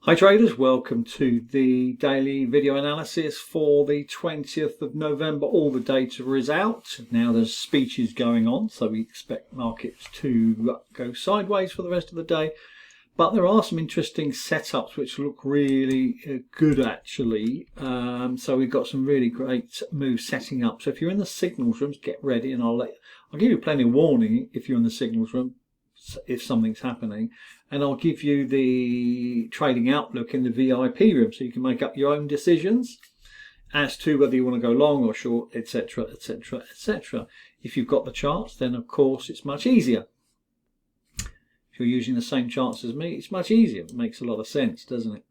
Hi traders, welcome to the daily video analysis for the 20th of November. All the data is out. Now there's speeches going on, so we expect markets to go sideways for the rest of the day. But there are some interesting setups which look really good actually. So we've got some really great moves setting up. So if you're in the signals rooms, get ready, and I'll give you plenty of warning if you're in the signals room if something's happening, and I'll give you the trading outlook in the VIP room so you can make up your own decisions as to whether you want to go long or short, etc, etc, etc. If you've got the charts, then of course it's much easier. If you're using the same charts as me, it's much easier. It makes a lot of sense, doesn't it?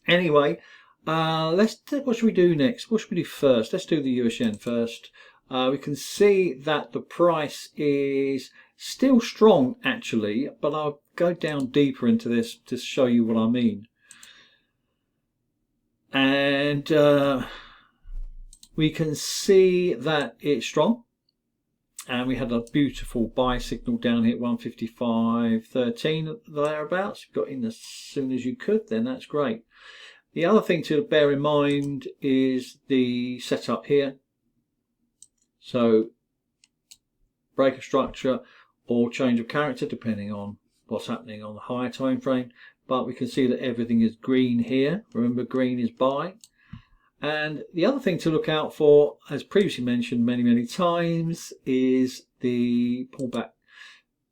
Anyway, what should we do next? What should we do first? Let's do the US yen first. We can see that the price is still strong actually, but I'll go down deeper into this to show you what I mean. And we can see that it's strong, and we had a beautiful buy signal down here at 155.13 thereabouts. You got in as soon as you could, then that's great. The other thing to bear in mind is the setup here. So break of structure or change of character depending on what's happening on the higher time frame, but we can see that everything is green here. Remember, green is buy. And the other thing to look out for, as previously mentioned many times, is the pullback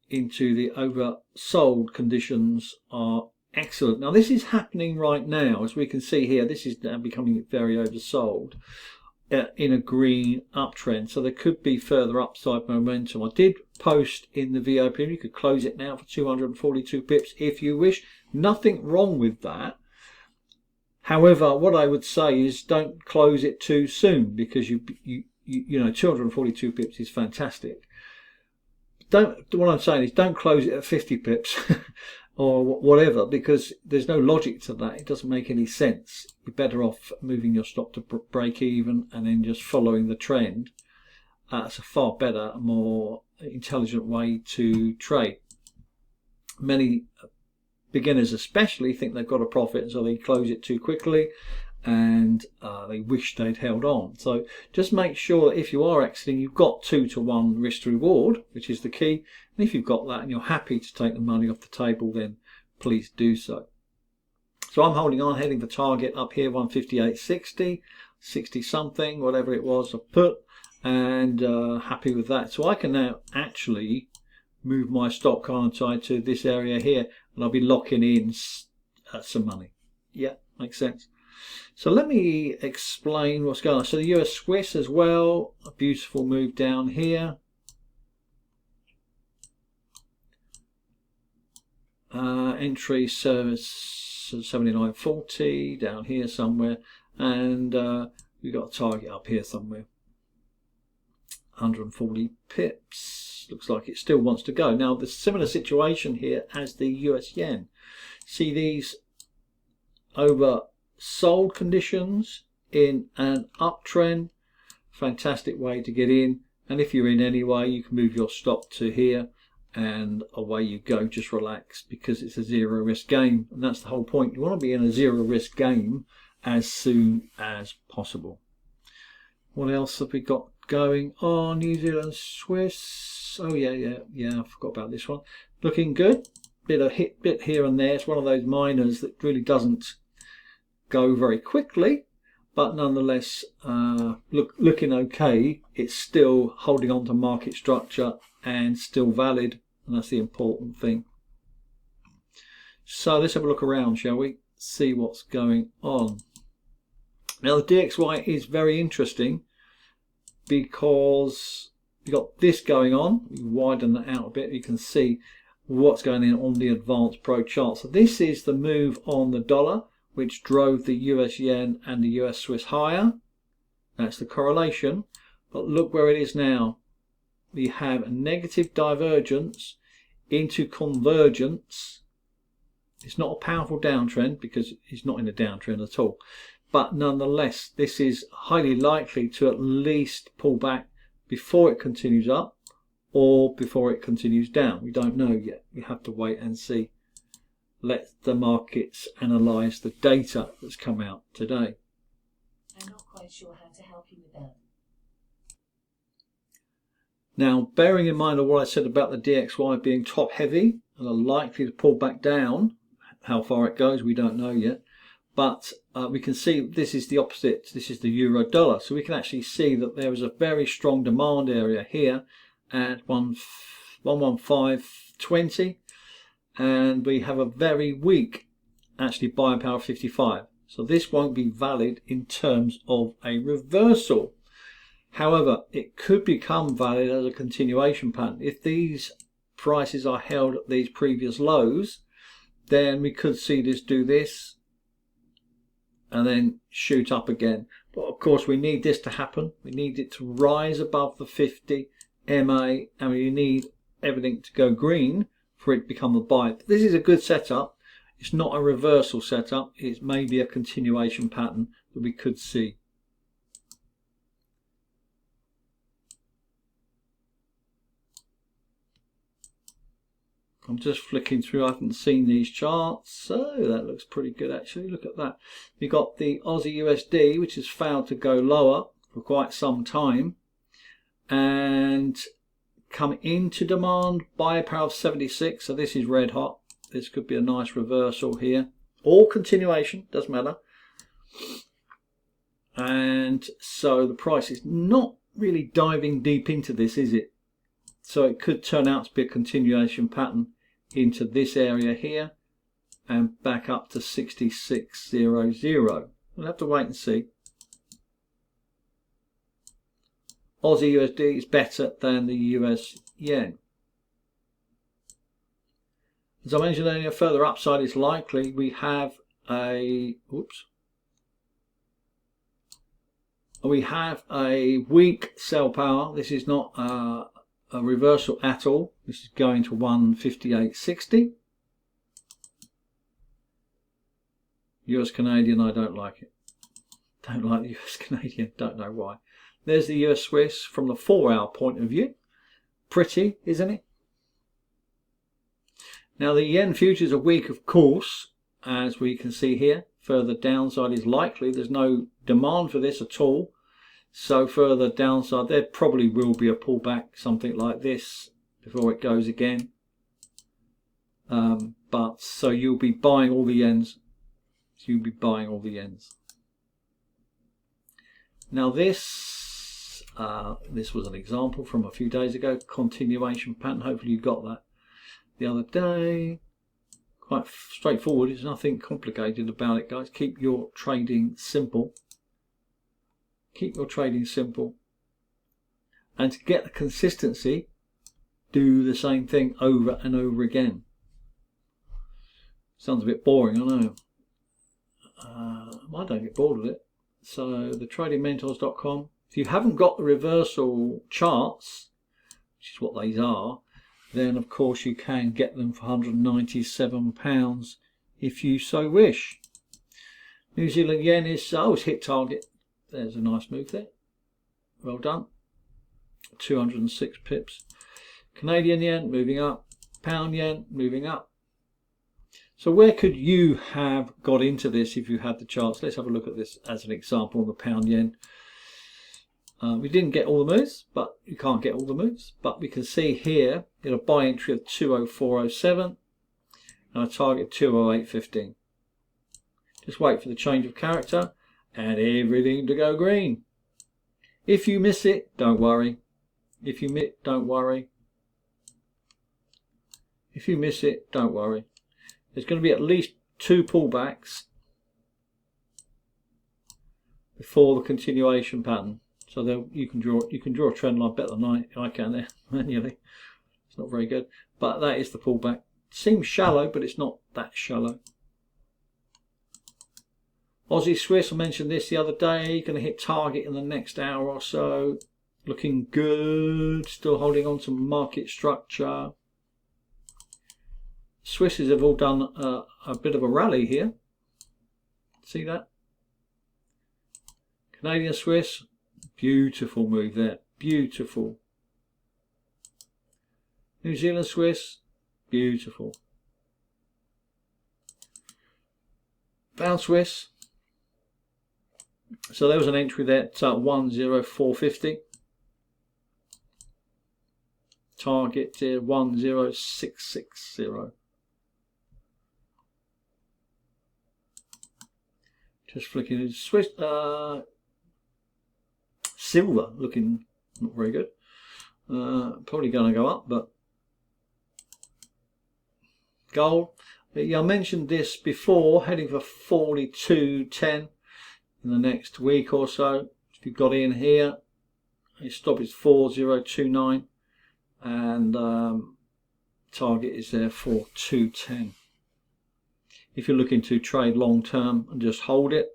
into the oversold conditions are excellent. Now this is happening right now, as we can see here. This is now becoming very oversold in a green uptrend, so there could be further upside momentum. I did post in the VIP, you could close it now for 242 pips if you wish. Nothing wrong with that. However, what I would say is don't close it too soon, because you know 242 pips is fantastic. What I'm saying is don't close it at 50 pips or whatever, because there's no logic to that. It doesn't make any sense. You're better off moving your stop to break even and then just following the trend. It's a far better, more intelligent way to trade. Many beginners especially think they've got a profit, so they close it too quickly and they wish they'd held on. So just make sure that if you are exiting, you've got 2-to-1 risk to reward, which is the key. And if you've got that and you're happy to take the money off the table, then please do so. So I'm holding on, heading for target up here, 158.60, 60 something, whatever it was I put, and happy with that. So I can now actually move my stop, can't I, to this area here, and I'll be locking in some money. Yeah, makes sense. So let me explain what's going on. So the US Swiss as well, a beautiful move down here. Entry service 79.40 down here somewhere, and we've got a target up here somewhere. 140 pips. Looks like it still wants to go. Now the similar situation here as the US yen. See these oversold conditions in an uptrend. Fantastic way to get in, and if you're in anyway, you can move your stop to here and away you go. Just relax, because it's a zero risk game, and that's the whole point. You want to be in a zero risk game as soon as possible. What else have we got going on? New Zealand Swiss. Oh yeah, I forgot about this one. Looking good. Bit here and there. It's one of those miners that really doesn't go very quickly, but nonetheless looking okay. It's still holding on to market structure and still valid, and that's the important thing. So let's have a look around, shall we? See what's going on. Now the DXY is very interesting because you've got this going on. You widen that out a bit, you can see what's going on the advanced pro chart. So this is the move on the dollar, which drove the US yen and the US Swiss higher. That's the correlation. But look where it is now. We have a negative divergence into convergence. It's not a powerful downtrend because it's not in a downtrend at all. But nonetheless, this is highly likely to at least pull back before it continues up or before it continues down. We don't know yet. We have to wait and see. let the markets analyse the data that's come out today. I'm not quite sure how to help you with that. Now, bearing in mind what I said about the DXY being top heavy and are likely to pull back down, how far it goes we don't know yet, but we can see this is the opposite. This is the euro dollar, so we can actually see that there is a very strong demand area here at 115.20, and we have a very weak actually buying power 55. So this won't be valid in terms of a reversal. However, it could become valid as a continuation pattern. If these prices are held at these previous lows, then we could see this do this and then shoot up again. But of course we need this to happen. We need it to rise above the 50 MA, and we need everything to go green for it to become a buy. But this is a good setup. It's not a reversal setup. It's maybe a continuation pattern that we could see. I'm just flicking through. I haven't seen these charts, so that looks pretty good actually. Look at that. We've got the Aussie USD, which has failed to go lower for quite some time, and come into demand by a power of 76. So this is red hot. This could be a nice reversal here, or continuation, doesn't matter. And so the price is not really diving deep into this, is it? So it could turn out to be a continuation pattern into this area here and back up to 66.00. We'll have to wait and see. Aussie USD is better than the US yen. As I mentioned earlier, further upside is likely. We have a weak sell power. This is not a reversal at all. This is going to 158.60. US Canadian, I don't like it. Don't like the US Canadian, don't know why. There's the US Swiss from the 4-hour point of view. Pretty, isn't it? Now the yen futures are weak, of course, as we can see here. Further downside is likely. There's no demand for this at all. So further downside, there probably will be a pullback, something like this, before it goes again. But so you'll be buying all the yens. You'll be buying all the yens. Now this was an example from a few days ago, continuation pattern. Hopefully you got that the other day. Quite straightforward. There's nothing complicated about it, guys. Keep your trading simple. Keep your trading simple. And to get the consistency, do the same thing over and over again. Sounds a bit boring, I know. I don't get bored with it. So the tradingmentors.com. If you haven't got the reversal charts, which is what these are, then of course you can get them for £197 if you so wish. New Zealand yen is it's hit target. There's a nice move there. Well done. 206 pips. Canadian yen moving up. Pound yen moving up. So where could you have got into this if you had the charts? Let's have a look at this as an example on the pound yen. We didn't get all the moves, but you can't get all the moves. But we can see here, in a buy entry of 204.07 and a target 208.15. Just wait for the change of character and everything to go green. If you miss it, don't worry. If you miss it, don't worry. If you miss it, don't worry. There's going to be at least 2 pullbacks before the continuation pattern. So you can draw a trend line better than I can there manually. It's not very good, but that is the pullback. Seems shallow, but it's not that shallow. Aussie Swiss, I mentioned this the other day, going to hit target in the next hour or so. Looking good, still holding on to market structure. Swisses have all done a bit of a rally here. See that? Canadian Swiss, beautiful move there, beautiful. New Zealand Swiss, beautiful. Pound Swiss. So there was an entry there at 10450. Target 10660. Just flicking in Swiss. Silver looking not very good. Probably going to go up, but gold. Yeah, I mentioned this before, heading for 42.10 in the next week or so. If you've got in here, its stop is 4029, and target is there for 210. If you're looking to trade long term and just hold it.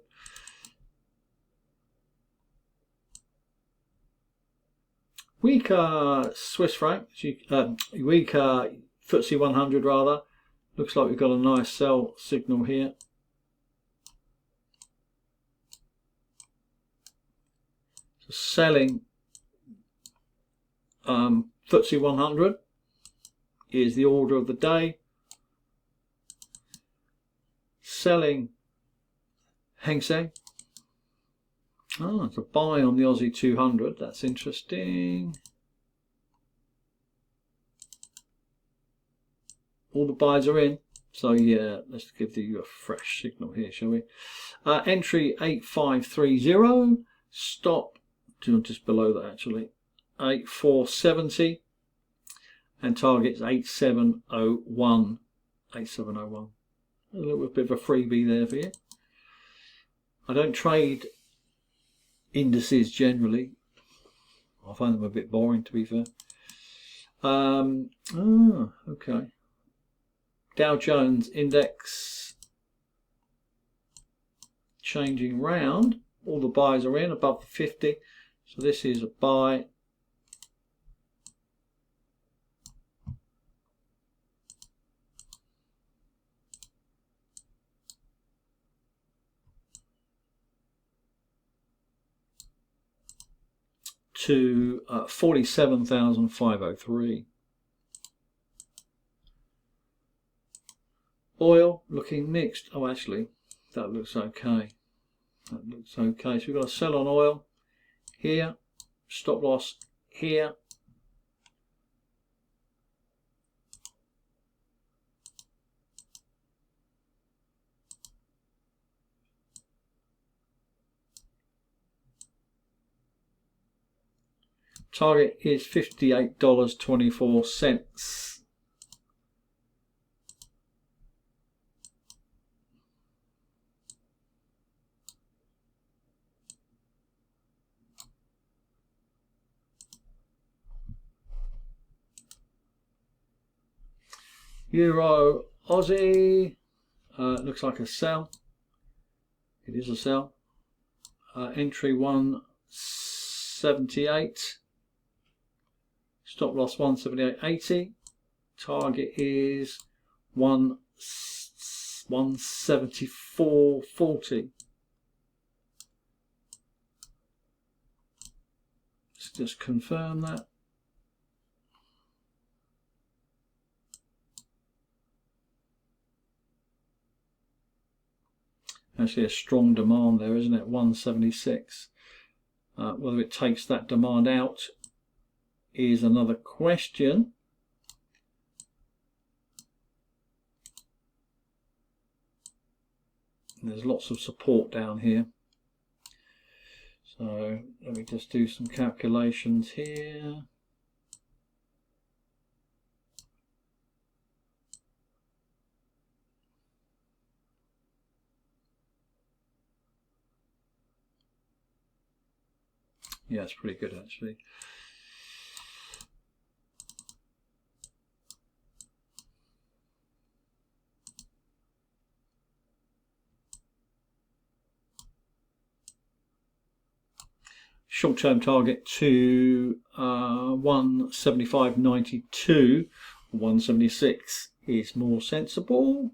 Weak Swiss franc, weak FTSE 100 rather. Looks like we've got a nice sell signal here. So selling FTSE 100 is the order of the day. Selling Hang Seng. Oh, it's a buy on the Aussie 200. That's interesting. All the buys are in. So yeah, let's give you a fresh signal here, shall we? Entry 8530. Stop just below that actually. 8470. And target's 8701. 8701. A little bit of a freebie there for you. I don't trade indices generally. I find them a bit boring, to be fair. Okay. Dow Jones index changing round. All the buys are in above the 50. So this is a buy. To 47,503. Oil looking mixed. Oh, actually, that looks okay. That looks okay. So we've got a sell on oil here, stop loss here. Target is $58.24. Euro Aussie looks like a sell. It is a sell. Entry 178. Stop loss 178.80. Target is 174.40. Let's just confirm that. Actually a strong demand there, isn't it? 176. Whether it takes that demand out is another question. There's lots of support down here. So let me just do some calculations here. Yeah, it's pretty good actually. Short-term target to 175.92, 176 is more sensible.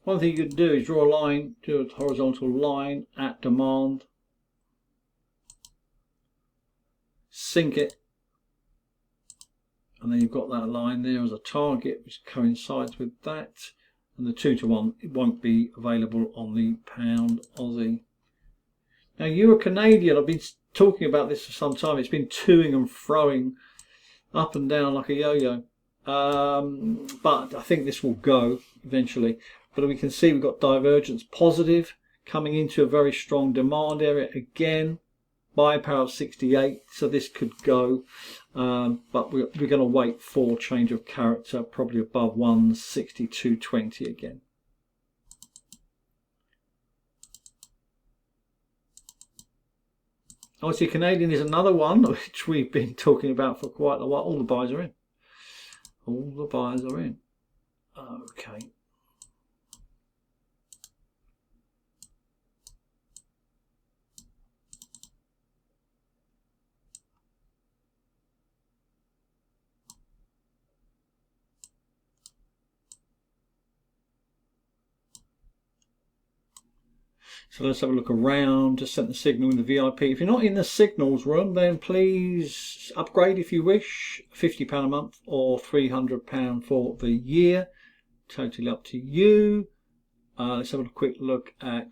One thing you could do is draw a line, do a horizontal line at demand sink it, and then you've got that line there as a target which coincides with that, and the 2 to 1, it won't be available on the pound Aussie. Now Euro Canadian, I've been talking about this for some time. It's been toing and froing up and down like a yo-yo, but I think this will go eventually. But we can see we've got divergence positive coming into a very strong demand area again. Buy power of 68, so this could go, but we're going to wait for change of character, probably above 162.20 again. Obviously, Canadian is another one which we've been talking about for quite a while. All the buys are in. All the buys are in. Okay. So let's have a look around. Just sent the signal in the VIP. If you're not in the signals room, then please upgrade if you wish. £50 a month or £300 for the year. Totally up to you. Let's have a quick look at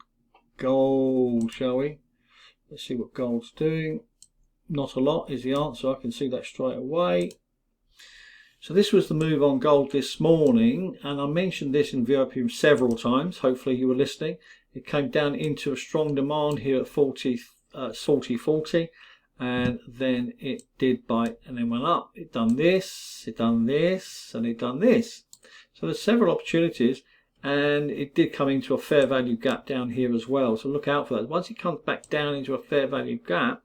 gold, shall we? Let's see what gold's doing. Not a lot is the answer. I can see that straight away. So this was the move on gold this morning, and I mentioned this in VIP several times. Hopefully you were listening. It came down into a strong demand here at 40.40, and then it did bite and then went up. It done this, it done this, and it done this. So there's several opportunities, and it did come into a fair value gap down here as well. So look out for that. Once it comes back down into a fair value gap,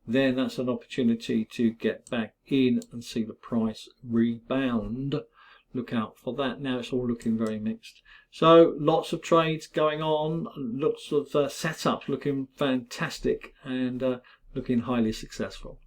then that's an opportunity to get back in and see the price rebound. Look out for that. Now it's all looking very mixed. So lots of trades going on, lots of setups looking fantastic and looking highly successful.